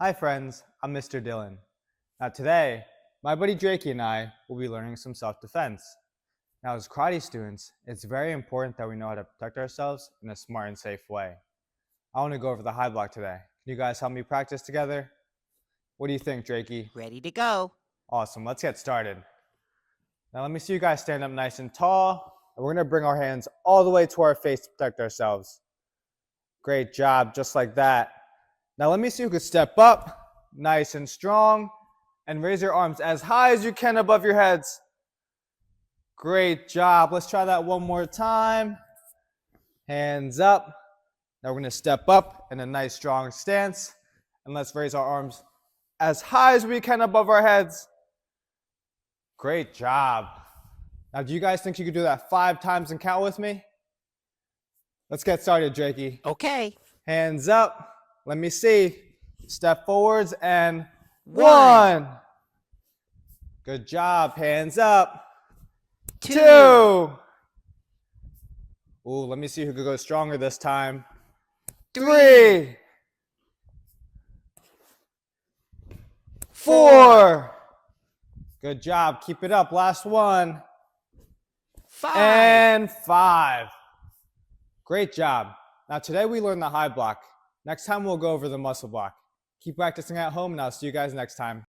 Hi friends, I'm Mr. Dillon. Now today, my buddy Drakey and I will be learning some self-defense. Now as karate students, it's very important that we know how to protect ourselves in a smart and safe way. I want to go over the high block today. Can you guys help me practice together? What do you think, Drakey? Ready to go. Awesome, let's get started. Now let me see you guys stand up nice and tall, and we're going to bring our hands all the way to our face to protect ourselves. Great job, just like that. Now let me see who could step up, nice and strong, and raise your arms as high as you can above your heads. Great job. Let's try that one more time. Hands up. Now we're going to step up in a nice strong stance, and let's raise our arms as high as we can above our heads. Great job. Now do you guys think you could do that 5 times and count with me? Let's get started, Drakey. Okay. Hands up. Let me see. Step forwards and 1. Good job. Hands up. 2. Ooh, let me see who could go stronger this time. 3. 4. Good job. Keep it up. Last one. 5. And 5. Great job. Now today we learned the high block. Next time we'll go over the muscle block. Keep practicing at home and I'll see you guys next time.